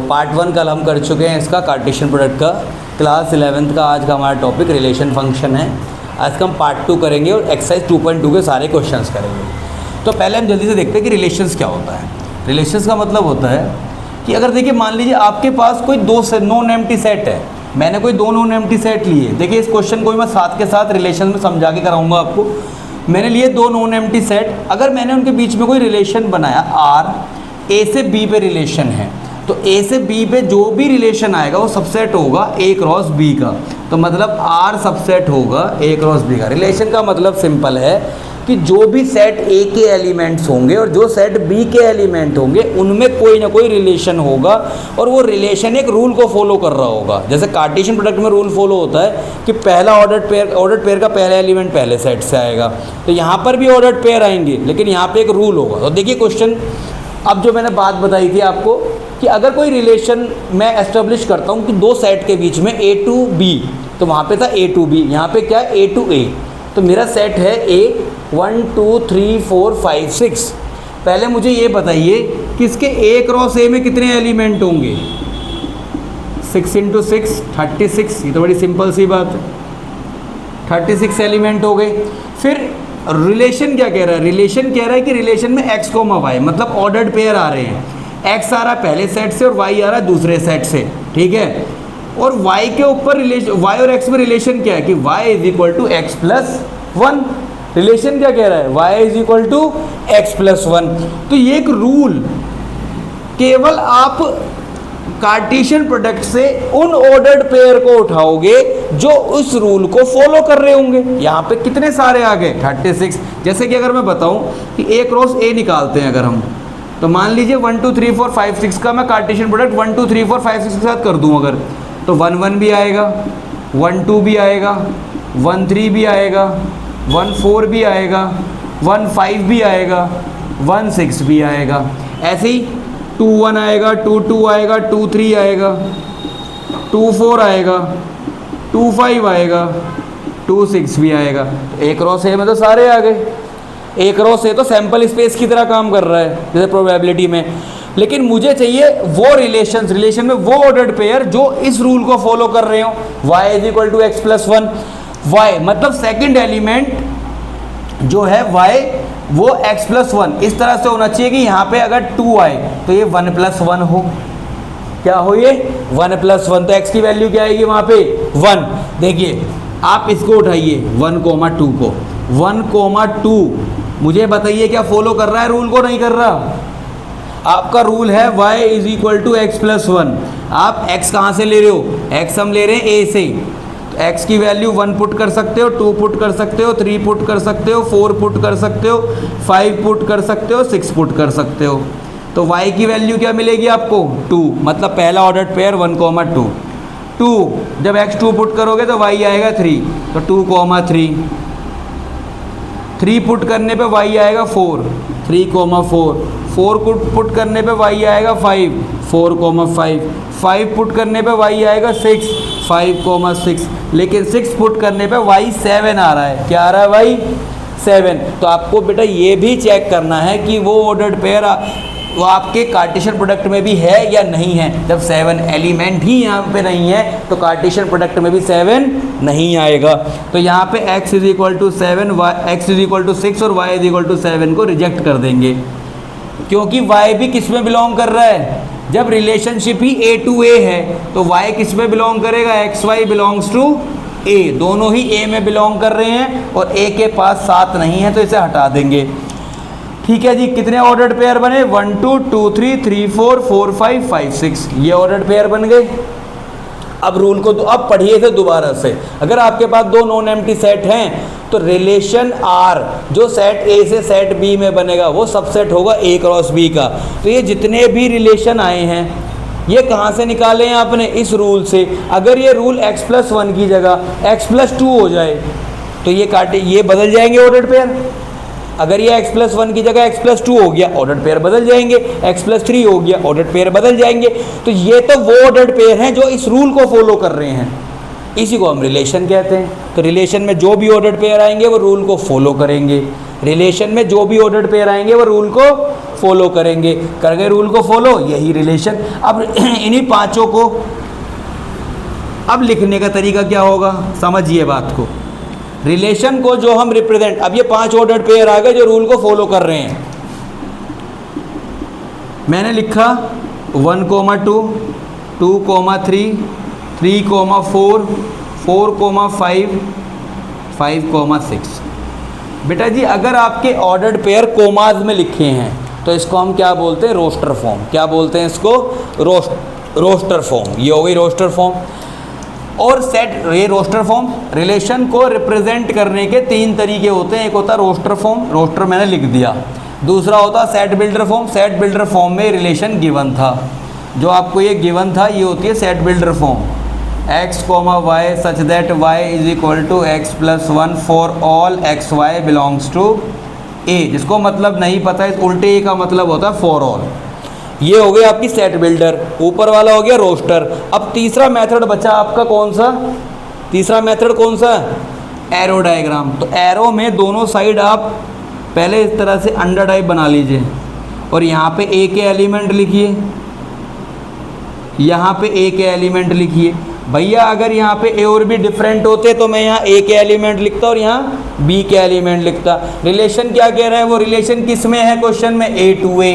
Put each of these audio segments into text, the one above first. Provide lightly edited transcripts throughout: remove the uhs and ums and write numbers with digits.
Part 1 कल हम कर चुके हैं इसका कार्टेशियन प्रोडक्ट का, क्लास 11th का आज का हमारा टॉपिक रिलेशन फंक्शन है। आज का हम पार्ट 2 करेंगे और एक्सरसाइज 2.2 के सारे क्वेश्चंस करेंगे। तो पहले हम जल्दी से देखते हैं कि रिलेशंस क्या होता है। रिलेशंस का मतलब होता है कि अगर देखिए मान लीजिए आपके पास कोई दो नॉन एम्प्टी सेट है, मैंने कोई दो नॉन एम्प्टी सेट लिए। देखिए इस क्वेश्चन को मैं साथ के साथ रिलेशन में समझा के कराऊंगा आपको। मैंने लिए दो नॉन एम्प्टी सेट, अगर मैंने उनके बीच में कोई रिलेशन बनाया आर, ए से बी पे रिलेशन है, तो ए से बी पे जो भी रिलेशन आएगा वो सबसेट होगा ए क्रॉस बी का। तो मतलब आर सबसेट होगा ए क्रॉस बी का। रिलेशन का मतलब सिंपल है कि जो भी सेट ए के एलिमेंट्स होंगे और जो सेट बी के एलिमेंट होंगे उनमें कोई ना कोई रिलेशन होगा, और वो रिलेशन एक रूल को फॉलो कर रहा होगा। जैसे कार्टेशियन प्रोडक्ट में रूल फॉलो होता है कि पहला ऑर्डर्ड पेयर का पहला एलिमेंट पहले सेट से आएगा, तो यहाँ पर भी ऑर्डर्ड पेयर आएंगे, लेकिन यहाँ पे एक रूल होगा। तो देखिए क्वेश्चन, अब जो मैंने बात बताई थी आपको कि अगर कोई रिलेशन मैं एस्टेब्लिश करता हूँ कि दो सेट के बीच में ए टू बी, तो वहाँ पे था ए टू बी, यहाँ पे क्या है ए टू ए। तो मेरा सेट है ए 1 2 3 4 5 6। पहले मुझे ये बताइए कि इसके ए क्रॉस ए में कितने एलिमेंट होंगे। 6 × 6 36। ये तो बड़ी सिंपल सी बात है, 36 एलिमेंट हो गए। फिर रिलेशन क्या कह रहा है? रिलेशन कह रहा है कि रिलेशन में x, y मतलब ऑर्डर्ड पेयर आ रहे हैं। x आ रहा है पहले सेट से और y आ रहा है दूसरे सेट से, ठीक है। और y के ऊपर रिलेशन, y और x में रिलेशन क्या है कि y = x + 1। रिलेशन क्या कह रहा है? y = x + 1। तो ये एक रूल केवल आप कार्टेशियन प्रोडक्ट से उन ऑर्डर्ड पेयर को उठाओगे जो उस रूल को फॉलो कर रहे होंगे। यहाँ पे कितने सारे आ गए? 36। जैसे कि अगर मैं बताऊं कि a क्रॉस a निकालते हैं अगर हम, तो मान लीजिए 1 2 3 4 5 6 का मैं कार्टेशियन प्रोडक्ट 1 2 3 4 5 6 के साथ कर दूं अगर, तो 1 1 भी आएगा, 1 2 भी आएगा, 1 3 भी आएगा, 1 4 भी आएगा, 1 5 भी आएगा, 1 6 भी आएगा। ऐसे ही 2 1 आएगा, 2 2 आएगा, 2 3 आएगा, 2 4 आएगा, 2 5 आएगा, 2 6 भी आएगा। तो ए क्रॉस ए में तो सारे आ गए। ए क्रॉस ए तो सैंपल स्पेस की तरह काम कर रहा है जैसे प्रोबेबिलिटी में। लेकिन मुझे चाहिए वो रिलेशन में वो ऑर्डर्ड पेयर जो इस रूल को फॉलो कर रहे हो। y = x + 1। y मतलब सेकंड एलिमेंट जो है y वो x + 1 इस तरह से होना चाहिए कि यहाँ पे अगर 2 आए तो ये 1 + 1 हो। क्या हो ये? 1 + 1। तो x की वैल्यू क्या आएगी वहाँ पे? 1। देखिए आप इसको उठाइए 1, 2 को। 1, 2 मुझे बताइए क्या फॉलो कर रहा है रूल को? नहीं कर रहा। आपका रूल है y = x + 1। आप x कहाँ से ले रहे हो? x हम ले रहे हैं a से। x की वैल्यू 1 पुट कर सकते हो, 2 पुट कर सकते हो, 3 पुट कर सकते हो, 4 पुट कर सकते हो, 5 पुट कर सकते हो, 6 पुट कर सकते हो। तो y की वैल्यू क्या मिलेगी आपको? 2। मतलब पहला ऑर्डर्ड पेयर 1, 2। 2 जब x 2 पुट करोगे तो y आएगा 3, तो 2, 3। 3 पुट करने पे y आएगा 4, 3, 4। 4 पुट करने पे y आएगा 5, 4, 5। 5 पुट करने पे y आएगा 6, 5, 6। लेकिन 6 पुट करने पे y 7 आ रहा है। क्या आ रहा है y? 7। तो आपको बेटा ये भी चेक करना है कि वो ऑर्डर्ड पेयर वो आपके कार्टेशियन प्रोडक्ट में भी है या नहीं है। जब 7 एलिमेंट ही यहाँ पे नहीं है तो कार्टेशियन प्रोडक्ट में भी 7 नहीं आएगा। तो यहाँ पे x = 7, x = 6 और y = 7 को रिजेक्ट कर देंगे, क्योंकि y भी किस में बिलोंग कर रहा है? जब relationship he a to a है तो y किस में बिलोंग करेगा? xy belongs to a। दोनों ही a में बिलोंग कर रहे हैं और a के पास 7 नहीं है, तो इसे हटा देंगे। ठीक है जी। कितने ऑर्डर्ड पेयर बने? 1 2 2 3 3 4 4 5 5 6। ये ऑर्डर्ड पेयर बन गए। अब रूल को अब पढ़िए थे दोबारा से। अगर आपके पास दो नॉन एम्प्टी सेट हैं तो रिलेशन R जो सेट A से सेट B में बनेगा वो सबसेट होगा A क्रॉस B का। तो ये जितने भी रिलेशन आए हैं ये कहाँ से निकाले हैं आपने? इस रूल से। अगर ये रूल x + 1 की जगह x + 2 हो जाए तो ये बदल जाएंगे ऑर्डर्ड पेयर। अगर ये x + 1 की जगह x + 2 हो गया, ऑर्डर्ड पेयर बदल जाएंगे। x + 3 हो गया, ऑर्डर्ड पेयर बदल जाएंगे। तो ये तो वो ऑर्डर्ड पेयर हैं जो इस रूल को फॉलो कर रहे हैं। इसी को हम रिलेशन कहते हैं। तो रिलेशन में जो भी ऑर्डर्ड पेयर आएंगे वो रूल को फॉलो करेंगे, रिलेशन में जो भी ऑर्डर्ड पेयर आएंगे वो रूल को फॉलो करेंगे, कर गए रूल को फॉलो, यही रिलेशन। अब इन्हीं पांचों को अब लिखने का तरीका क्या होगा, समझिए बात को। रिलेशन को जो हम रिप्रेजेंट, अब ये 5 ऑर्डर्ड पेयर आ गए जो रूल को फॉलो कर रहे हैं। मैंने लिखा 1, 2, 2, 3, 3, 4, 4, 5, 5, 6। बेटा जी अगर आपके ऑर्डर्ड पेयर कोमाज में लिखे हैं तो इसको हम क्या बोलते हैं, रोस्टर फॉर्म। क्या बोलते हैं इसको, रोस्टर फॉर्म। ये हो गई रोस्टर फॉर्म। और सेट, ये रोस्टर फॉर्म रिलेशन को रिप्रेजेंट करने के 3 तरीके होते हैं। एक होता है रोस्टर फॉर्म, रोस्टर मैंने लिख दिया। दूसरा होता है set builder form. Set builder form में रिलेशन गिवन था, जो आपको ये गिवन था, ये होती है set builder form. x, y such that y is equal to x + 1 for all x y belongs to a। जिसको मतलब नहीं पता है, उल्टे a का मतलब होता है फॉर ऑल। ये हो गई आपकी सेट बिल्डर, ऊपर वाला हो गया रोस्टर। अब तीसरा मेथड बचा आपका कौन सा, तीसरा मेथड कौन सा, एरो डायग्राम। तो एरो में दोनों साइड आप पहले इस तरह से अंडर टाइप बना लीजिए और यहाँ पे a के एलिमेंट लिखिए, यहाँ पे a के एलिमेंट लिखिए। भैया अगर यहाँ पे a और b डिफरेंट होते तो मैं यहाँ a के एलिमेंट लिखता और यहाँ b के एलिमेंट लिखता। रिलेशन क्या कह रहा है, वो रिलेशन किस में है, क्वेश्चन में a to a।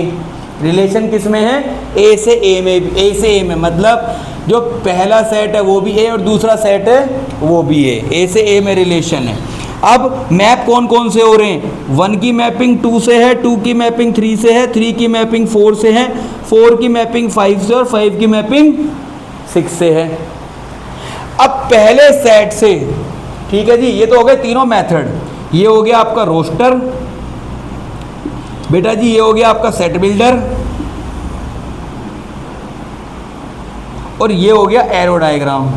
रिलेशन किस में है, a से a में, a से a में, मतलब जो पहला सेट है वो भी a और दूसरा सेट है वो भी a से a में रिलेशन है। अब मैप कौन कौन से हो रहे हैं, 1 की मैपिंग 2 से है, 2 की मैपिंग 3 से है, 3 की मैपिंग 4 से है, 4 की मैपिंग 5 से और 5 की मैपिंग 6 से है। अब पहले सेट से, ठीक है जी, ये तो हो गए तीनों मेथड। ये हो गया आपका रोस्टर बेटा जी, ये हो गया आपका सेट बिल्डर और ये हो गया एरो डायग्राम।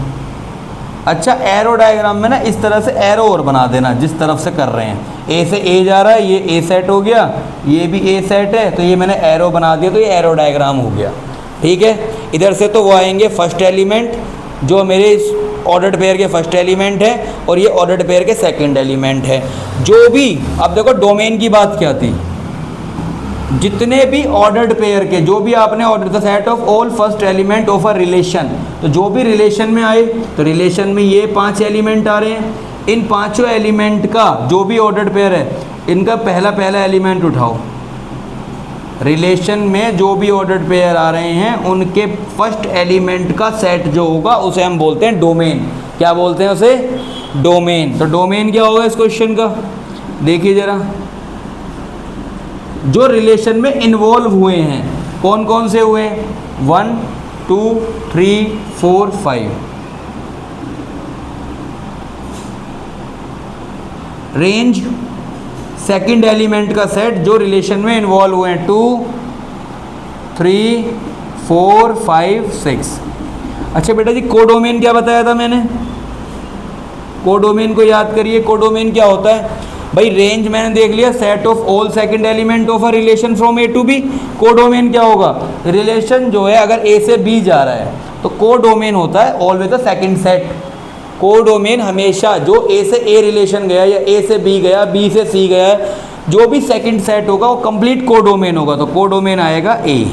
अच्छा, एरो डायग्राम में ना इस तरह से एरो और बना देना जिस तरफ से कर रहे हैं। ए से ए जा रहा है, ये ए सेट हो गया, ये भी ए सेट है, तो ये मैंने एरो बना दिया, तो ये एरो डायग्राम हो गया। ठीक है, इधर से तो वो आएंगे फर्स्ट एलिमेंट जो मेरे इस ऑर्डर्ड पेयर के फर्स्ट एलिमेंट है और ये ऑर्डर्ड पेयर के सेकंड एलिमेंट है। जो भी, अब देखो डोमेन की बात क्या थी, जितने भी ऑर्डर्ड पेयर के, जो भी आपने order, the set of all first element of a relation, तो जो भी रिलेशन में आए, तो रिलेशन में ये 5 एलिमेंट आ रहे हैं, इन 5 एलिमेंट का जो भी ऑर्डर्ड पेयर है, इनका पहला एलिमेंट उठाओ। रिलेशन में जो भी ऑर्डर्ड पेयर आ रहे हैं उनके फर्स्ट एलिमेंट का सेट जो होगा उसे हम बोलते हैं डोमेन। क्या बोलते हैं उसे, डोमेन। तो डोमेन क्या होगा इस क्वेश्चन का, देखिए जरा। जो रिलेशन में इन्वॉल्व हुए हैं, कौन कौन से हुए, 1, 2, 3, 4, 5। रेंज सेकंड एलिमेंट का सेट जो रिलेशन में इन्वॉल्व हुए हैं, 2, 3, 4, 5, 6। अच्छा बेटा जी, कोडोमेन क्या बताया था मैंने, कोडोमेन को याद करिए। कोडोमेन क्या होता है भाई, रेंज मैंने देख लिया, set of all second element of a relation from A to B. Codomain क्या होगा, रिलेशन जो है अगर ए से बी जा रहा है तो कोडोमेन होता है always the second set. Codomain हमेशा जो ए से ए रिलेशन गया या ए से बी गया, बी से सी गया, जो भी सेकंड सेट होगा वो कंप्लीट कोडोमेन होगा। तो कोडोमेन आएगा ए,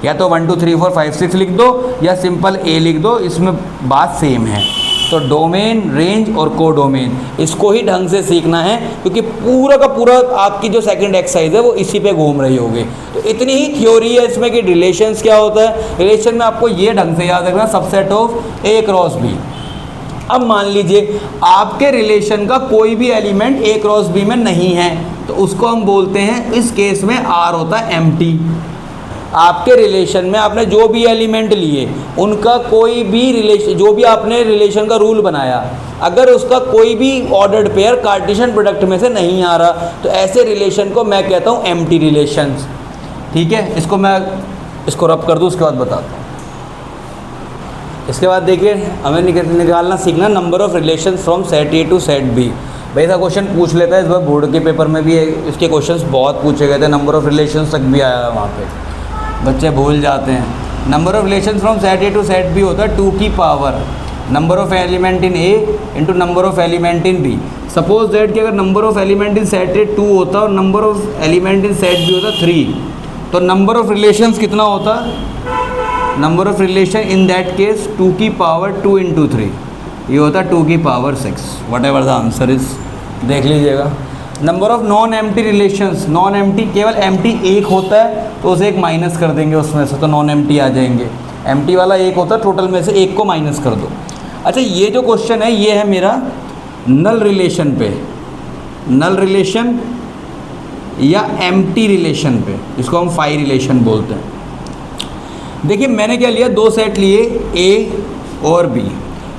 या तो 1, 2, 3, 4, 5, 6 लिख दो या सिंपल ए लिख दो, इसमें बात सेम है। तो डोमेन, रेंज और कोडोमेन, इसको ही ढंग से सीखना है क्योंकि पूरा का पूरा आपकी जो सेकंड एक्सरसाइज है वो इसी पे घूम रही होगी। तो इतनी ही थ्योरी है इसमें कि रिलेशंस क्या होता है। रिलेशन में आपको ये ढंग से याद रखना, subset of A cross B. अब मान लीजिए आपके रिलेशन का कोई भी एलिमेंट ए क्रॉस बी में नहीं है तो उसको हम बोलते हैं, इस केस में आर होता है एम्प्टी। आपके रिलेशन में आपने जो भी एलिमेंट लिए उनका कोई भी रिलेशन, जो भी आपने रिलेशन का रूल बनाया, अगर उसका कोई भी ऑर्डर्ड पेयर कार्टेशियन प्रोडक्ट में से नहीं आ रहा तो ऐसे रिलेशन को मैं कहता हूँ एम्प्टी रिलेशंस। ठीक है, इसको मैं इसको रब कर दूँ, उसके बाद बताता हूँ। इसके बाद देखिए हमें निकालना सीखना number of relation from set A to set B. भाई ऐसा क्वेश्चन पूछ लेता है, इस बार बोर्ड के पेपर में भी इसके क्वेश्चंस बहुत पूछे गए थे, नंबर ऑफ रिलेशंस तक भी आया है, वहाँ पे बच्चे भूल जाते हैं। Number of relation from set A to set B होता है 2 की power number of element in A into number of element in B. Suppose that कि अगर number of element in set A 2 होता और number of element in set B होता 3, तो number of relations कितना होता? Number of relation in that case 2 की power 2 into 3, ये होता 2 की power 6। What ever the answer is, देख लीजिएगा। Number of non empty relations, non empty केवल एम्प्टी एक होता है तो उसे एक माइनस कर देंगे उसमें से, तो नॉन एम्प्टी आ जाएंगे। एम्प्टी वाला एक होता है, टोटल में से एक को माइनस कर दो। अच्छा, ये जो क्वेश्चन है ये है मेरा नल रिलेशन पे, नल रिलेशन या एम्प्टी रिलेशन पे, इसको हम फाई रिलेशन बोलते हैं। देखिए मैंने क्या लिया, 2 सेट लिए ए और बी,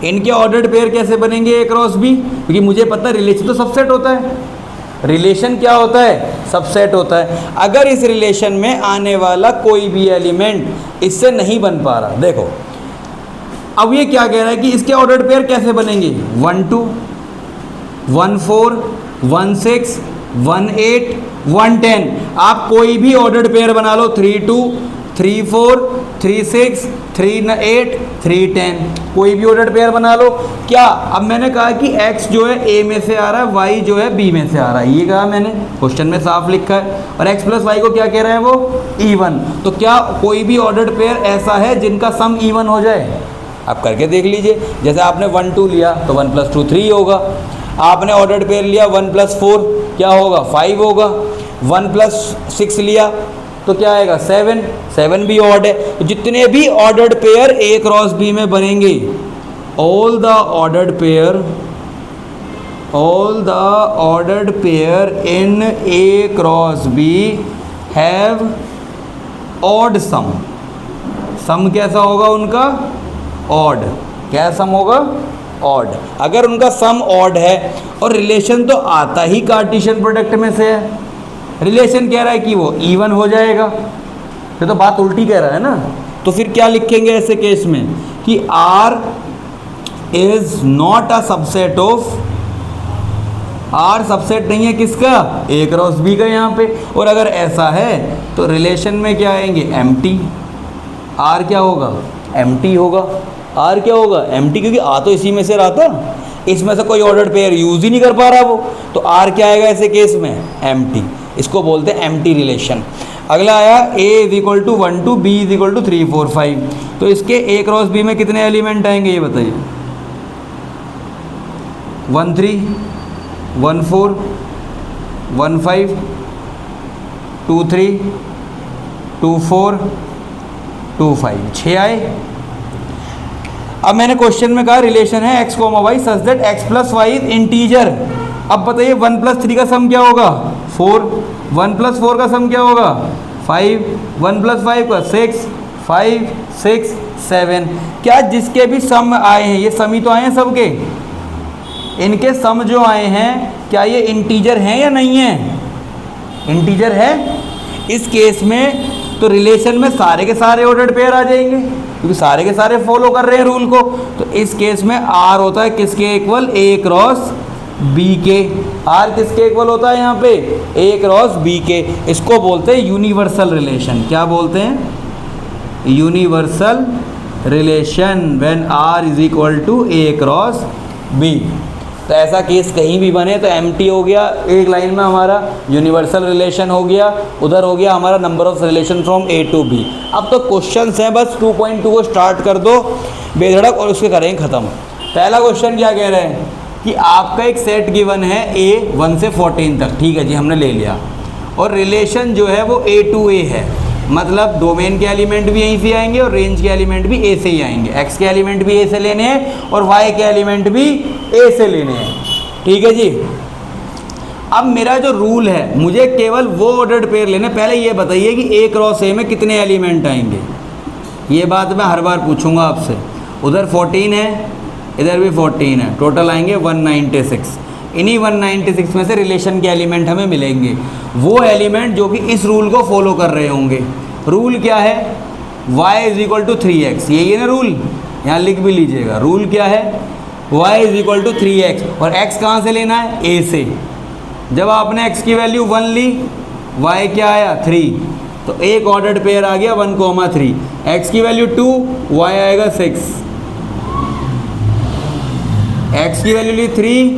इनके ऑर्डर्ड पेयर कैसे बनेंगे ए क्रॉस बी, क्योंकि मुझे पता है रिलेशन तो सबसेट होता है, रिलेशन क्या होता है, सबसेट होता है। अगर इस रिलेशन में आने वाला कोई भी एलिमेंट इससे नहीं बन पा रहा, देखो अब ये क्या कह रहा है कि इसके ऑर्डर्ड पेयर कैसे बनेंगे, 1 2 1 4 1 6 1 8 1 10। आप कोई भी ऑर्डर्ड पेयर बना लो, 3 2 3 4 3 6 3 8 3 10, कोई भी ऑर्डर्ड पेयर बना लो। क्या, अब मैंने कहा कि x जो है a में से आ रहा है, y जो है b में से आ रहा है, ये कहा मैंने, क्वेश्चन में साफ लिखा है। और x प्लस वाई को क्या कह रहे हैं वो, इवन। तो क्या कोई भी ऑर्डर्ड पेयर ऐसा है जिनका सम इवन हो जाए? आप करके देख लीजिए। जैसे आपने 1 2 लिया तो 1 + 2 3 होगा, आपने ऑर्डर्ड पेयर लिया 1 + 4 क्या होगा, 5 होगा, 1 + 6 लिया तो क्या आएगा, 7, 7 भी ऑड है। तो जितने भी ordered pair A cross B में बनेंगे, all the ordered pair in A cross B have odd sum. Sum कैसा होगा उनका, ऑड। क्या सम होगा, ऑड। अगर उनका सम ऑड है और रिलेशन तो आता ही कार्टेशियन प्रोडक्ट में से है, रिलेशन कह रहा है कि वो इवन हो जाएगा, फिर तो बात उल्टी कह रहा है ना। तो फिर क्या लिखेंगे ऐसे केस में कि R is not a subset of, R subset नहीं है किसका, A क्रॉस B का यहाँ पे। और अगर ऐसा है तो रिलेशन में क्या आएंगे, एम्प्टी। R क्या होगा, एम्प्टी होगा। R क्या होगा, एम्प्टी, क्योंकि आ तो इसी में से रहा था, इसमें से कोई ऑर्डर्ड पेयर यूज ही नहीं कर पा रहा वो, तो R क्या आएगा ऐसे केस में, एम्प्टी। इसको बोलते हैं एम्प्टी रिलेशन। अगला आया A = 1 2 B = 3 4 5। तो इसके A क्रॉस B में कितने एलिमेंट आएंगे ये बताइए, 1 3 1 4 1 5 2 3 2 4 2 5, 6 आए। अब मैंने क्वेश्चन में कहा रिलेशन है x, y such that x + y is integer. अब बताइए 1 + 3 का सम क्या होगा, 4, 1 + 4 का सम क्या होगा, 5, 1 + 5 का 6, 5 6 7। क्या जिसके भी सम आए हैं, ये सम ही तो आए हैं सबके, इनके सम जो आए हैं क्या ये इंटीजर हैं या नहीं है, इंटीजर है। इस केस में तो रिलेशन में सारे के सारे ऑर्डर्ड पेयर आ जाएंगे, क्योंकि सारे के सारे फॉलो कर रहे हैं रूल को। तो इस केस में R होता है किसके इक्वल, A क्रॉस B के। R किसके इक्वल होता है यहाँ पे, A क्रॉस B के। इसको बोलते हैं यूनिवर्सल रिलेशन। क्या बोलते हैं, universal relation when R = A cross B। तो ऐसा केस कहीं भी बने तो एम्प्टी हो गया, एक लाइन में हमारा यूनिवर्सल रिलेशन हो गया, उधर हो गया हमारा number of relation from A to B। अब तो क्वेश्चंस हैं, बस 2.2 को स्टार्ट कर दो बेधड़क और उसके करेंगे ख़त्म। पहला क्वेश्चन क्या कह रहे हैं कि आपका एक सेट गिवन है A 1 से 14 तक, ठीक है जी, हमने ले लिया, और रिलेशन जो है वो A to A है, मतलब डोमेन के एलिमेंट भी यहीं से आएंगे और रेंज के एलिमेंट भी A से ही आएंगे। X के एलिमेंट भी A से लेने हैं और Y के एलिमेंट भी A से लेने हैं, ठीक है जी। अब मेरा जो रूल है, मुझे केवल वो ऑर्डर्ड पेयर लेने। पहले ये बताइए कि A क्रॉस A में कितने एलिमेंट आएंगे, ये बात मैं हर बार पूछूंगा आपसे। उधर 14 है, इधर भी 14 है, टोटल आएंगे 196। इन्हीं 196 में से रिलेशन के एलिमेंट हमें मिलेंगे, वो एलिमेंट जो कि इस रूल को फॉलो कर रहे होंगे। रूल क्या है, y = 3x, यही है ना रूल, यहाँ लिख भी लीजिएगा। रूल क्या है, y = 3x, और x कहाँ से लेना है, a से। जब आपने x की वैल्यू 1 ली, y क्या आया 3, तो एक ऑर्डर्ड पेयर आ गया 1, 3। x की वैल्यू 2, y आएगा 6। x की वैल्यू ली 3,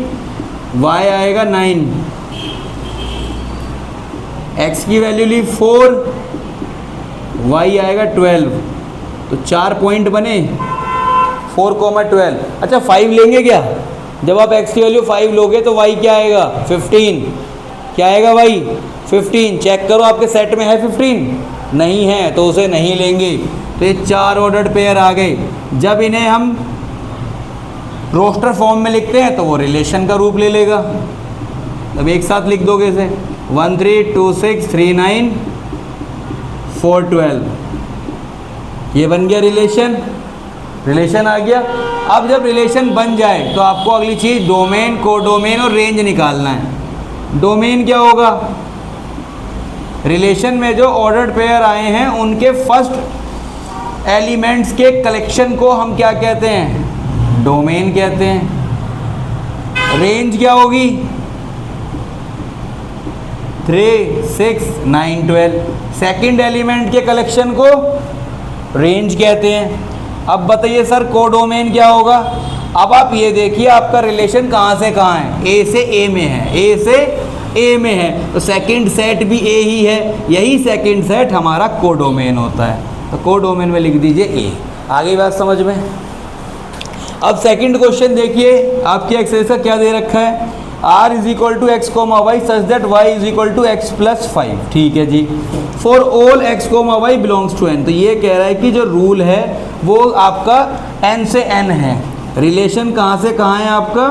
y आएगा 9, x की वैल्यू ली 4, y आएगा 12। तो 4 पॉइंट बने, 4,12। अच्छा 5 लेंगे क्या? जब आप x की वैल्यू 5 लोगे तो y क्या आएगा? 15। क्या आएगा y? 15। चेक करो आपके सेट में है 15? नहीं है, तो उसे नहीं लेंगे। तो ये 4 ऑर्डर्ड पेयर आ गए। जब इन्हें हम रोस्टर फॉर्म में लिखते हैं तो वो रिलेशन का रूप ले लेगा। अब एक साथ लिख दोगे इसे, 1 3 2 6 3 9 4 12। ये बन गया रिलेशन, रिलेशन आ गया। अब जब रिलेशन बन जाए तो आपको अगली चीज़ डोमेन, कोडोमेन और रेंज निकालना है। डोमेन क्या होगा? रिलेशन में जो ऑर्डर्ड पेयर आए हैं उनके फर्स्ट एलिमेंट्स के कलेक्शन को हम क्या कहते हैं? डोमेन कहते हैं। रेंज क्या होगी? 3 6 9 12। सेकंड एलिमेंट के कलेक्शन को रेंज कहते हैं। अब बताइए सर कोडोमेन क्या होगा? अब आप ये देखिए आपका रिलेशन कहाँ से कहाँ है? ए से ए में है, ए से ए में है, तो सेकंड सेट भी ए ही है। यही सेकंड सेट हमारा कोडोमेन होता है। तो कोडोमेन में लिख दीजिए ए। आगे बात समझ में? अब सेकंड क्वेश्चन देखिए, आपकी एक्सरसाइज का क्या दे रखा है? r is equal to x comma Y such that y is equal to x plus 5। ठीक है जी। For all x comma Y belongs to n। तो ये कह रहा है कि जो रूल है वो आपका n से n है। रिलेशन कहाँ से कहाँ है आपका?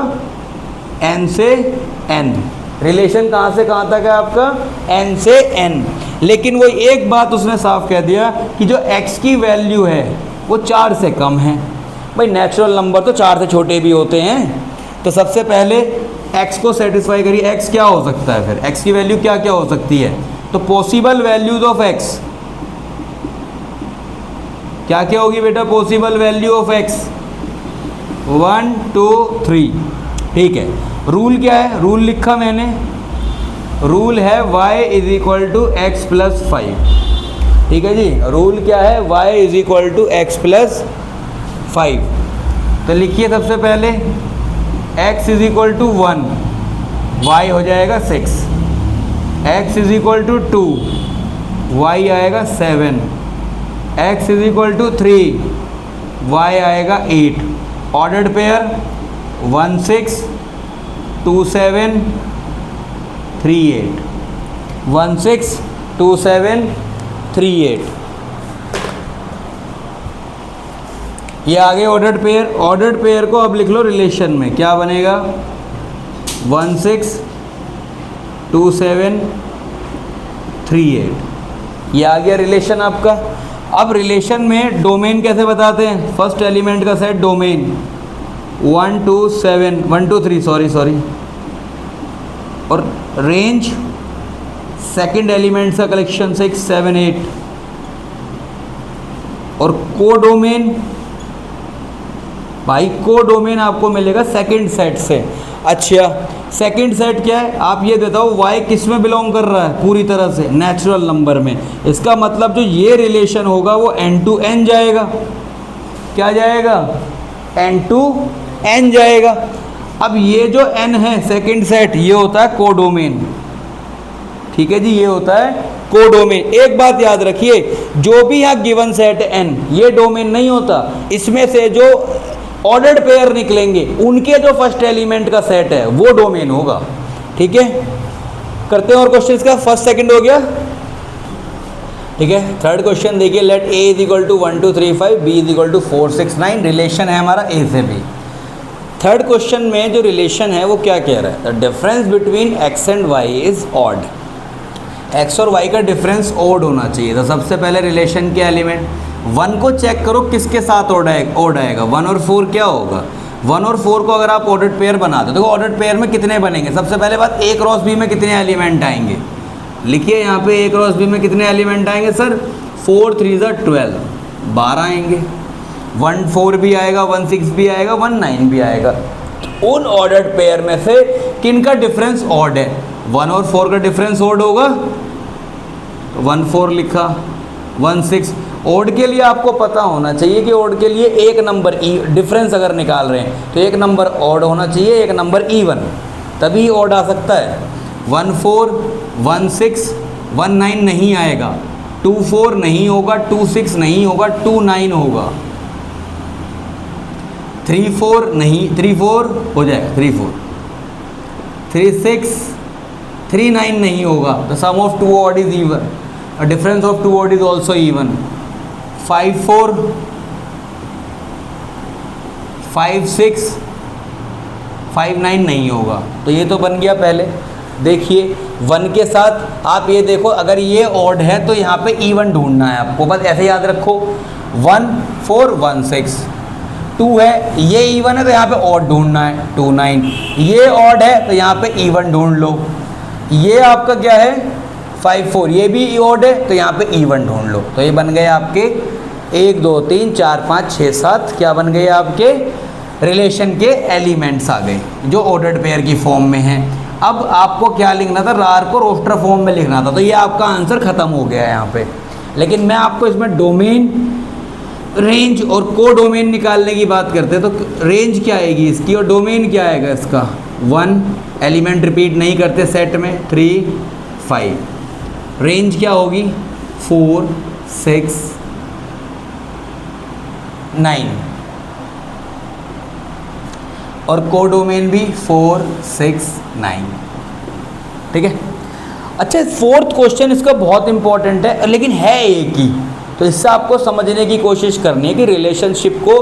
n से n। रिलेशन कहाँ से कहाँ तक है आपका? n से n। लेकिन वो एक बात उसने साफ कह दिया कि जो x की वैल्यू है वो 4 से कम है। भाई नेचुरल नंबर तो 4 से छोटे भी होते हैं। तो सबसे पहले x को सेटिस्फाई करिए। x क्या हो सकता है फिर? x की वैल्यू क्या क्या हो सकती है? तो पॉसिबल वैल्यूज ऑफ x क्या क्या होगी बेटा? Possible value of x 1 2 3। ठीक है। रूल क्या है? रूल लिखा मैंने। रूल है y is equal to x plus 5। ठीक है जी। रूल क्या है? y is equal to x plus 5। तो लिखिए सबसे पहले x is equal to 1, y हो जाएगा 6। x is equal to 2, y आएगा 7। x is equal to 3, y आएगा 8। Ordered pair 1 6 2 7 3 8। 1 6 2 7 3 8। ये आगे ऑर्डर्ड पेयर। ऑर्डर्ड पेयर को अब लिख लो रिलेशन में। क्या बनेगा? 1 6 2 7 3 8। ये आ गया रिलेशन आपका। अब रिलेशन में डोमेन कैसे बताते हैं? फर्स्ट एलिमेंट का सेट डोमेन 1 2 7 1 2 3 सॉरी। और रेंज सेकंड एलिमेंट का कलेक्शन 6 7 8। और कोडोमेन, भाई कोडोमेन आपको मिलेगा सेकंड सेट से। अच्छा सेकंड सेट क्या है? आप ये बताओ y किस में बिलोंग कर रहा है? पूरी तरह से नेचुरल नंबर में। इसका मतलब जो ये रिलेशन होगा वो n to n जाएगा। क्या जाएगा? n to n जाएगा। अब ये जो n है सेकंड सेट, ये होता है कोडोमेन। ठीक है जी, ये होता है कोडोमेन। एक बात याद रखिए, जो भी यहाँ गिवन सेट है n, ये डोमेन नहीं होता। इसमें से जो ऑर्डर्ड पेयर निकलेंगे उनके जो फर्स्ट एलिमेंट का सेट है वो डोमेन होगा। ठीक है, करते हैं और क्वेश्चन का। फर्स्ट सेकंड हो गया। ठीक है, थर्ड क्वेश्चन देखिए। Let a is equal to 1 2 3 5, b is equal to 4 6 9। Relation है हमारा a से b। थर्ड क्वेश्चन में जो रिलेशन है वो क्या कह रहा है? The difference between x and y is odd. x और y का डिफरेंस ऑड होना चाहिए। तो सबसे पहले रिलेशन के एलिमेंट 1 को चेक करो किसके साथ ऑड आएगा। 1 और 4 क्या होगा? 1 और 4 को अगर आप ऑर्डर्ड पेयर बनाते हो, देखो ऑर्डर्ड पेयर में कितने बनेंगे? सबसे पहले बात, a क्रॉस b में कितने एलिमेंट आएंगे? लिखिए यहाँ पे a क्रॉस b में कितने एलिमेंट आएंगे सर? 4 3 12, 12 आएंगे। 1 4 भी आएगा, 1 6 भी आएगा, 1 9 भी आएगा। उन ऑर्डर्ड पेयर में से किन का डिफरेंस ऑड है? 1 और 4 का डिफरेंस ऑड होगा, 1 4 लिखा, 1 6। ओड के लिए आपको पता होना चाहिए कि ओड के लिए एक नंबर डिफरेंस अगर निकाल रहे हैं तो एक नंबर ओड होना चाहिए, एक नंबर इवन, तभी ओड आ सकता है। 14, 16, 19 नहीं आएगा, 24 नहीं होगा, 26 नहीं होगा, 29 होगा, 34 नहीं, 34 हो जाएगा, 34, 36, 39 नहीं होगा। The sum of two odd is even, a difference of two odd is also even। 54, 56, 59 नहीं होगा। तो ये तो बन गया पहले। देखिए 1 के साथ आप ये देखो, अगर ये ऑड है तो यहाँ पे इवन ढूंढना है आपको, बस ऐसे याद रखो। 1, 4, 1, 6, 2 है, ये इवन है तो यहाँ पे ऑड ढूंढना है, 2, 9, ये ऑड है तो यहाँ पे इवन ढूंढ लो। ये आपका क्या है 5, 4, ये भी ऑड है तो यहाँ पे इवन ढूंढ लो। तो ये बन गए आपके 1, 2, 3, 4, 5, 6, 7 क्या बन गए आपके रिलेशन के एलिमेंट्स आ गए जो ऑर्डर्ड पेयर की फॉर्म में हैं। अब आपको क्या लिखना था, रार को रोस्टर फॉर्म में लिखना था, तो ये आपका आंसर ख़त्म हो गया है यहाँ पे। लेकिन मैं आपको इसमें डोमेन, रेंज और को डोमेन निकालने की बात करते हैं, तो रेंज क्या आएगी इसकी और डोमेन क्या आएगा इसका। 1 एलिमेंट रिपीट नहीं करते सेट में, 3, 5। रेंज क्या होगी 4, 6, 9 और कोडोमेन भी 4, 6, 9। ठीक है। अच्छा, फोर्थ क्वेश्चन इसका बहुत इंपॉर्टेंट है, लेकिन है एक ही, तो इससे आपको समझने की कोशिश करनी है कि रिलेशनशिप को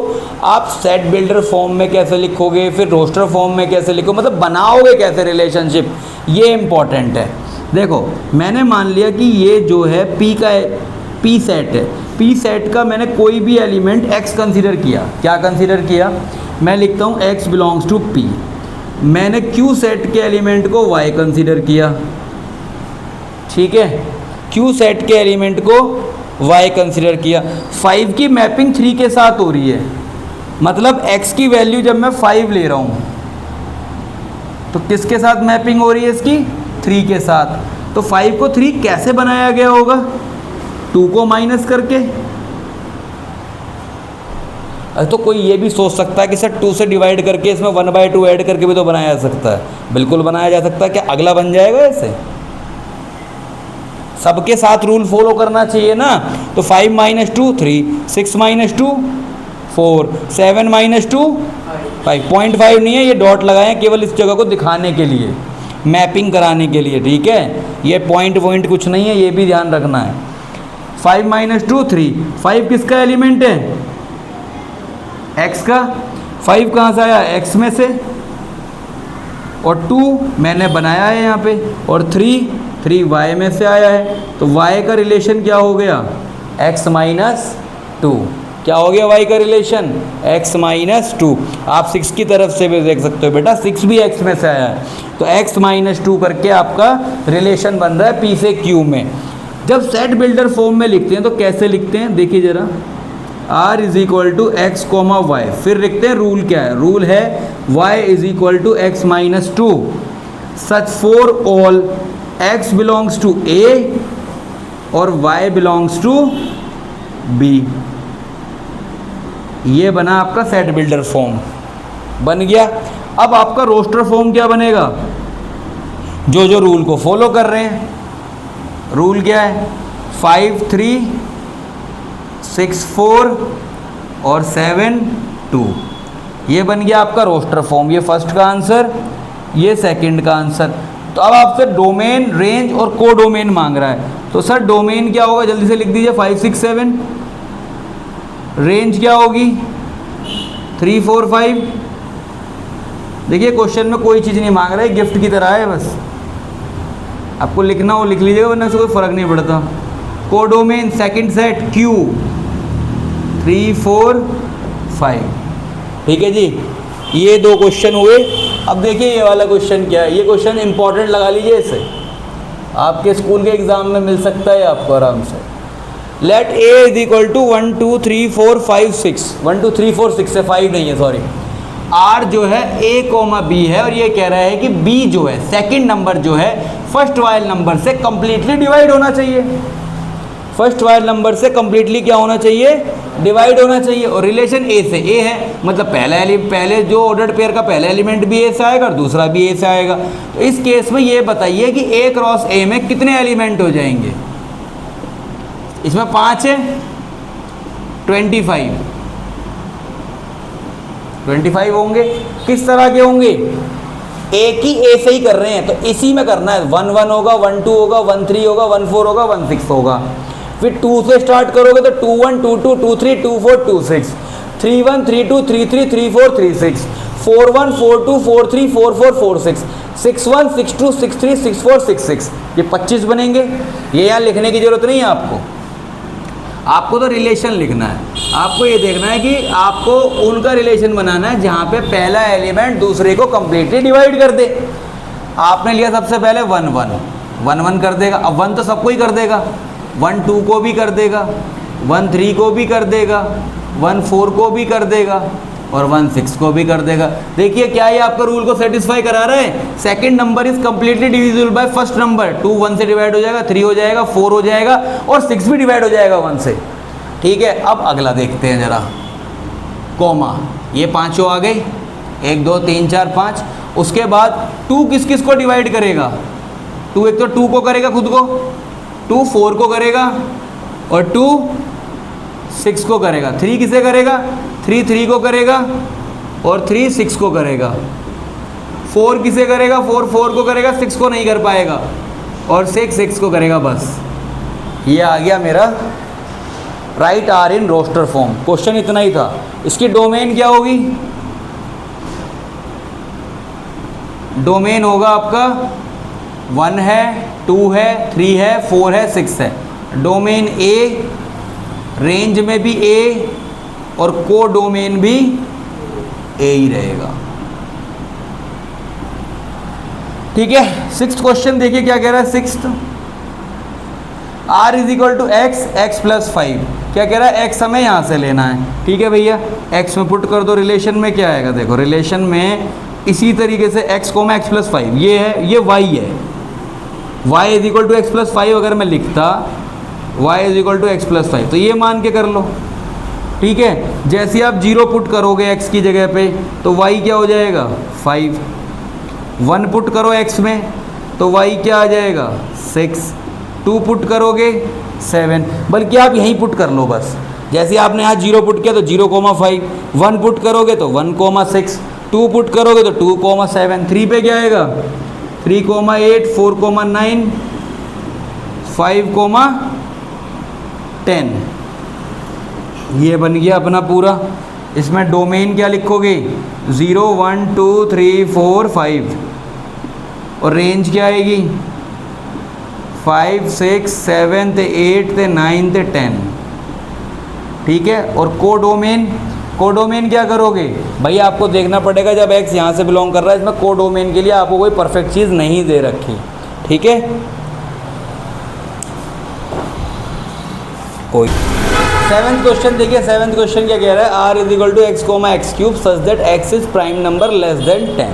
आप सेट बिल्डर फॉर्म में कैसे लिखोगे, फिर रोस्टर फॉर्म में कैसे लिखोगे, मतलब बनाओगे कैसे रिलेशनशिप, ये इंपॉर्टेंट है। देखो मैंने मान लिया कि ये जो है पी का पी सेट है, पी सेट का मैंने कोई भी एलिमेंट एक्स कंसीडर किया। क्या कंसीडर किया, मैं लिखता हूँ एक्स बिलोंग्स टू पी। मैंने क्यू सेट के एलिमेंट को वाई कंसीडर किया, ठीक है, क्यू सेट के एलिमेंट को वाई कंसीडर किया। 5 की मैपिंग 3 के साथ हो रही है, मतलब x की वैल्यू जब मैं 5 ले रहा हूँ तो किसके साथ मैपिंग हो रही है इसकी, 3 के साथ। तो 5 को 3 कैसे बनाया गया होगा, 2 को माइनस करके। तो कोई ये भी सोच सकता है कि सर 2 से डिवाइड करके इसमें 1/2 ऐड करके भी तो बनाया जा सकता है। बिल्कुल बनाया जा सकता है। क्या अगला बन जाएगा ऐसे, सबके साथ रूल फॉलो करना चाहिए ना। तो 5 - 2 3, 6 - 2 4, 7 - 2 5। 0.5 नहीं है, ये डॉट लगाए केवल इस जगह को दिखाने के लिए, मैपिंग कराने के लिए, ठीक है। ये पॉइंट कुछ नहीं है, ये भी ध्यान रखना है। 5 - 2 3, 5 किसका एलिमेंट है, x का। 5 कहाँ से आया, x में से, और 2 मैंने बनाया है यहाँ पे, और 3 y में से आया है। तो y का रिलेशन क्या हो गया, x - 2। क्या हो गया y का रिलेशन, x - 2। आप 6 की तरफ से भी देख सकते हो बेटा, 6 भी x में से आया है, तो x - 2 करके आपका रिलेशन बन रहा है p से q में। जब सेट बिल्डर फॉर्म में लिखते हैं तो कैसे लिखते हैं, देखिए ज़रा, r = x, y। फिर लिखते हैं रूल क्या है, रूल है y = x - 2 such for all x belongs to a और y बिलोंग्स टू b। ये बना आपका सेट बिल्डर फॉर्म, बन गया। अब आपका रोस्टर फॉर्म क्या बनेगा, जो रूल को फॉलो कर रहे हैं। रूल क्या है, 5 3 6 4 और 7 2। ये बन गया आपका रोस्टर फॉर्म। ये फर्स्ट का आंसर, ये सेकंड का आंसर। तो अब आपसे डोमेन, रेंज और को डोमेन मांग रहा है। तो सर डोमेन क्या होगा, जल्दी से लिख दीजिए, 5 6 7। रेंज क्या होगी, 3 4 5। देखिए क्वेश्चन में कोई चीज़ नहीं मांग रहा है, गिफ्ट की तरह है, बस आपको लिखना हो लिख लीजिएगा, वरना से कोई फ़र्क नहीं पड़ता। को डोमेन सेकंड सेट Q 3 4 5। ठीक है जी, ये 2 क्वेश्चन हुए। अब देखिए ये वाला क्वेश्चन क्या है, ये क्वेश्चन इंपॉर्टेंट लगा लीजिए, इसे आपके स्कूल के एग्ज़ाम में मिल सकता है आपको आराम से। Late a = 1 2 3 4 5 6। 1 2 3 4 6 है, 5 नहीं है, सॉरी। r जो है a, b है, और ये कह रहा है कि b जो है सेकंड नंबर जो है फर्स्ट वाले नंबर से कंप्लीटली डिवाइड होना चाहिए। फर्स्ट वाले नंबर से कंप्लीटली क्या होना चाहिए, डिवाइड होना चाहिए। और रिलेशन ए से, ए है मतलब पहले जो ऑर्डर्ड पेयर का पहला एलिमेंट भी ए से आएगा और दूसरा भी ए से आएगा। तो इस केस में ये बताइए कि ए क्रॉस ए में कितने एलिमेंट हो जाएंगे। इसमें 5 है, 25 होंगे। किस तरह के होंगे, एक ही ए से ही कर रहे हैं तो इसी में करना है। 1 1 होगा, 1 2 होगा, 1 3 होगा, 1 4 होगा, 1 6 होगा। फिर 2 से स्टार्ट करोगे तो 2 1 2 2 2 3 2 4 2 6, 3 1 3 2 3 3 3 4 3 6, 4 1 4 2 4 3 4 4 4 6, 6 1 6 2 6 3 6 4 6 6, ये 25 बनेंगे। ये यहाँ लिखने की जरूरत नहीं है आपको तो रिलेशन लिखना है। आपको ये देखना है कि आपको उनका रिलेशन बनाना है जहाँ पे पहला एलिमेंट दूसरे को कंप्लीटली डिवाइड कर दे। आपने लिया सबसे पहले 1 1 1 1 कर देगा। अब 1 तो सबको ही कर देगा, 1 2 को भी कर देगा, 1 3 को भी कर देगा, 1 4 को भी कर देगा और 1 6 को भी कर देगा। देखिए क्या ये आपका रूल को सेटिस्फाई करा रहा है। Second number is completely divisible by first number. 2 1 से डिवाइड हो जाएगा, 3 हो जाएगा, 4 हो जाएगा और 6 भी डिवाइड हो जाएगा 1 से। ठीक है, अब अगला देखते हैं जरा, कॉमा, ये पांचों आ गए, 1 2 3 4 5। उसके बाद 2 किस किस को डिवाइड करेगा, 2 एक तो 2 को करेगा खुद को, 2 4 को करेगा और 2 6 को करेगा। 3 किसे करेगा, 3 3 को करेगा और 3 6 को करेगा। 4 किसे करेगा, 4 4 को करेगा, 6 को नहीं कर पाएगा और 6 6 को करेगा। बस ये आ गया मेरा write R in roster form. Question इतना ही था। इसकी डोमेन क्या होगी, डोमेन होगा आपका 1 है, 2 है, 3 है, 4 है, 6 है। डोमेन ए, रेंज में भी ए और को डोमेन भी ए ही रहेगा। ठीक है, 6th क्वेश्चन देखिए क्या कह रहा है। 6th, r is equal to x plus 5। क्या कह रहा है, x हमें यहाँ से लेना है। ठीक है भैया, x में पुट कर दो। रिलेशन में क्या आएगा, देखो रिलेशन में इसी तरीके से x को मैं x प्लस 5, ये है, ये y है। y is equal to x plus 5 अगर मैं लिखता y is equal to x plus 5 तो ये मान के कर लो। ठीक है, जैसे आप 0 पुट करोगे x की जगह पे तो y क्या हो जाएगा 5। 1 पुट करो x में तो y क्या आ जाएगा 6। 2 पुट करोगे 7, बल्कि आप यहीं पुट कर लो बस। जैसे आपने यहाँ 0 पुट किया तो 0,5, 1 पुट करोगे तो 1,6, 2 पुट करोगे तो 2,7, 3 पे क्या आएगा 3,8, 4,9, 5,10। ये बन गया अपना पूरा। इसमें डोमेन क्या लिखोगे 0 1 2 3 4 5 और रेंज क्या आएगी 5 6 7 8 9 10। ठीक है, और कोडोमेन क्या करोगे भाई, आपको देखना पड़ेगा जब x यहाँ से बिलोंग कर रहा है। इसमें कोडोमेन के लिए आपको कोई परफेक्ट चीज़ नहीं दे रखी। ठीक है, कोई 7th क्वेश्चन देखिए। 7th क्वेश्चन क्या कह रहा है, r is equal to x comma x cube such that x is prime number less than 10।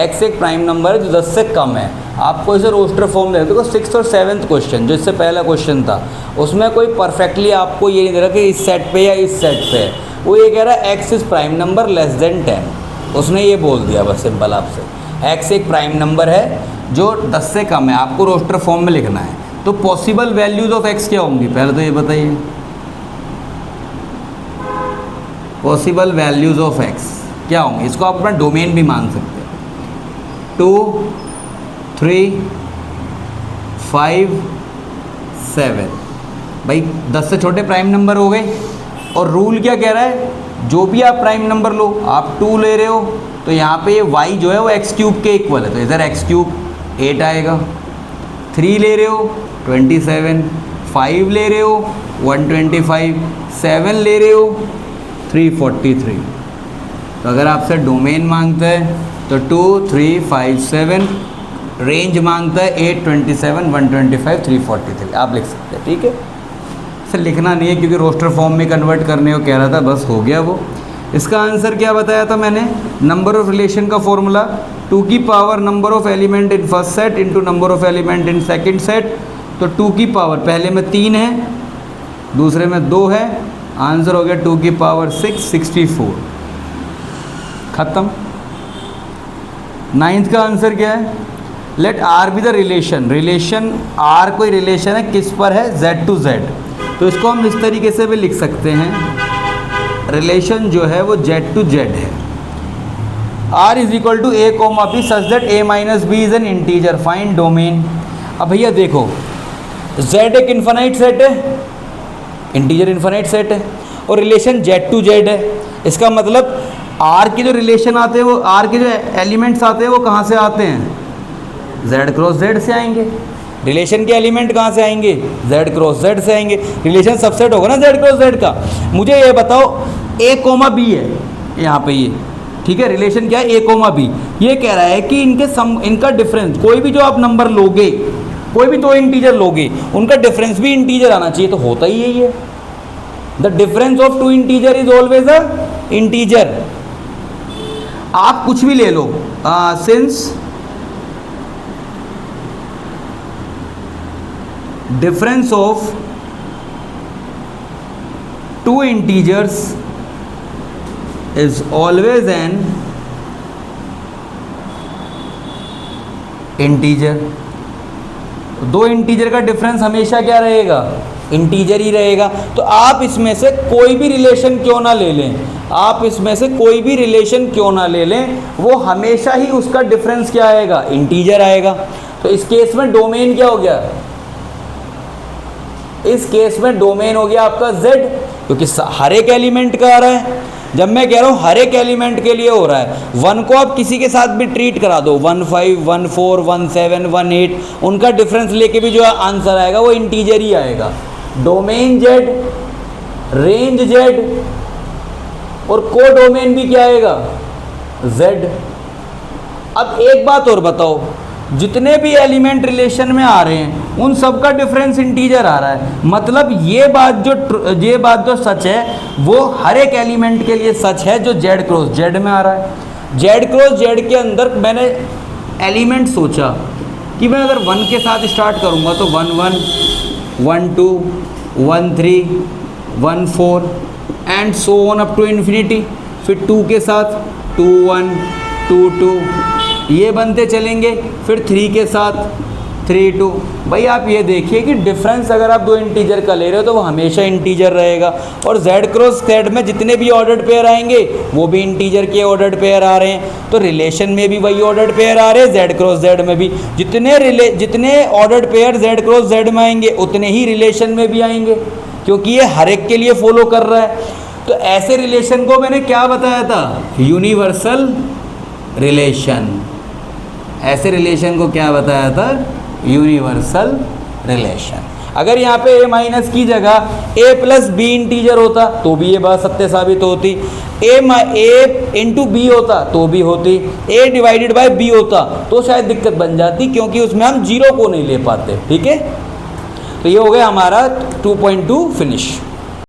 x एक प्राइम नंबर है जो 10 से कम है। आपको इसे रोस्टर फॉर्म दे देखो। 6th और 7th क्वेश्चन जो इससे पहला क्वेश्चन था उसमें कोई परफेक्टली आपको ये नहीं दे रहा कि इस सेट पे या इस सेट पे है। वो ये कह रहा है x is prime number less than 10। उसने ये बोल दिया बस सिंपल आपसे, x एक प्राइम नंबर है जो 10 से कम है। आपको रोस्टर फॉर्म में लिखना है। तो पॉसिबल वैल्यूज ऑफ x क्या होंगी, पहले तो ये बताइए। पॉसिबल वैल्यूज ऑफ x क्या होंगे, इसको आप अपना डोमेन भी मान सकते हैं। 2 3 5 7 भाई 10 से छोटे प्राइम नंबर हो गए। और रूल क्या कह रहा है, जो भी आप प्राइम नंबर लो, आप 2 ले रहे हो तो यहाँ पे ये y जो है वो x क्यूब के इक्वल है, तो इधर x क्यूब 8 आएगा। 3 ले रहे हो 27, 5 ले रहे हो 125, 7 ले रहे हो 343। तो अगर आपसे डोमेन मांगता है तो 2 3 5 7, रेंज मांगता है 8 27 125 343, आप लिख सकते हैं। ठीक है, इसे लिखना नहीं है क्योंकि रोस्टर फॉर्म में कन्वर्ट करने को कह रहा था, बस हो गया वो। इसका आंसर क्या बताया था मैंने, नंबर ऑफ रिलेशन का फॉर्मूला 2 की power number of element in first set into number of element in second set. तो 2 की पावर पहले में 3 है दूसरे में 2 है, आंसर हो गया 2 की पावर 6 64। खत्म। 9th का आंसर क्या है? Let R be the relation, relation R कोई रिलेशन है किस पर है? z to z। तो इसको हम इस तरीके से भी लिख सकते हैं, रिलेशन जो है वो z टू z है। r is equal to a comma B such that a minus B is an integer, find domain. अब भैया देखो z एक इन्फिनाइट सेट है, इंटीजर इन्फिनाइट सेट है, और रिलेशन z टू z है। इसका मतलब r के जो रिलेशन आते हैं वो r के जो एलिमेंट्स आते हैं वो कहाँ से आते हैं? z क्रॉस z से आएंगे। रिलेशन के एलिमेंट कहाँ से आएंगे? z क्रॉस z से आएंगे। रिलेशन सबसेट होगा ना z क्रॉस z का। मुझे ये बताओ a कोमा b है यहाँ पे, ये ठीक है, रिलेशन क्या है? a comma b। ये कह रहा है कि इनका डिफरेंस, कोई भी जो आप नंबर लोगे, कोई भी 2 इंटीजर लोगे, उनका डिफरेंस भी इंटीजर आना चाहिए। तो होता ही यही है, the difference of 2 integer is always a integer. आप कुछ भी ले लो, since difference of 2 integers is always an integer। 2 integer का डिफरेंस हमेशा क्या रहेगा? इंटीजर ही रहेगा। तो आप इसमें से कोई भी रिलेशन क्यों ना ले लें, आप इसमें से कोई भी रिलेशन क्यों ना ले लें, वो हमेशा ही उसका डिफरेंस क्या आएगा? इंटीजर आएगा। तो इस केस में डोमेन क्या हो गया? इस केस में डोमेन हो गया आपका z, क्योंकि हर एक एलिमेंट का आ रहा है। जब मैं कह रहा हूँ हर एक एलिमेंट के लिए हो रहा है, 1 को आप किसी के साथ भी ट्रीट करा दो, 1 5 1 4 1 7 1 8, उनका डिफरेंस लेके भी जो आंसर आएगा वो इंटीजर ही आएगा। डोमेन z, रेंज z, और को डोमेन भी क्या आएगा? z। अब एक बात और बताओ, जितने भी एलिमेंट रिलेशन में आ रहे हैं उन सब का डिफरेंस इंटीजर आ रहा है। मतलब ये बात जो सच है वो हर एक एलिमेंट के लिए सच है जो z क्रॉस z में आ रहा है। z क्रॉस z के अंदर मैंने एलिमेंट सोचा कि मैं अगर 1 के साथ स्टार्ट करूँगा तो 1 1 1 2 1 3 1 4 and so on up to infinity. फिर 2 के साथ 2 1 2 2 ये बनते चलेंगे, फिर 3 के साथ 3 2। भाई आप ये देखिए कि डिफरेंस अगर आप 2 इंटीजर का ले रहे हो तो वो हमेशा इंटीजर रहेगा। और z क्रॉस z में जितने भी ऑर्डर्ड पेयर आएंगे वो भी इंटीजर के ऑर्डर्ड पेयर आ रहे हैं। तो रिलेशन में भी वही ऑर्डर्ड पेयर आ रहे हैं, z क्रॉस z में भी जितने ordered pair z cross z में आएंगे उतने ही रिलेशन में भी आएंगे, क्योंकि ये हर एक के लिए फॉलो कर रहा है। तो ऐसे रिलेशन को मैंने क्या बताया था? Universal relation. ऐसे रिलेशन को क्या बताया था? Universal relation. अगर यहाँ पे a माइनस की जगह a प्लस बी इंटीजर होता तो भी ये बात सत्य साबित होती, a इंटू बी होता तो भी होती, a डिवाइडेड बाय b होता तो शायद दिक्कत बन जाती, क्योंकि उसमें हम 0 को नहीं ले पाते। ठीक है, तो ये हो गया हमारा 2.2 फिनिश।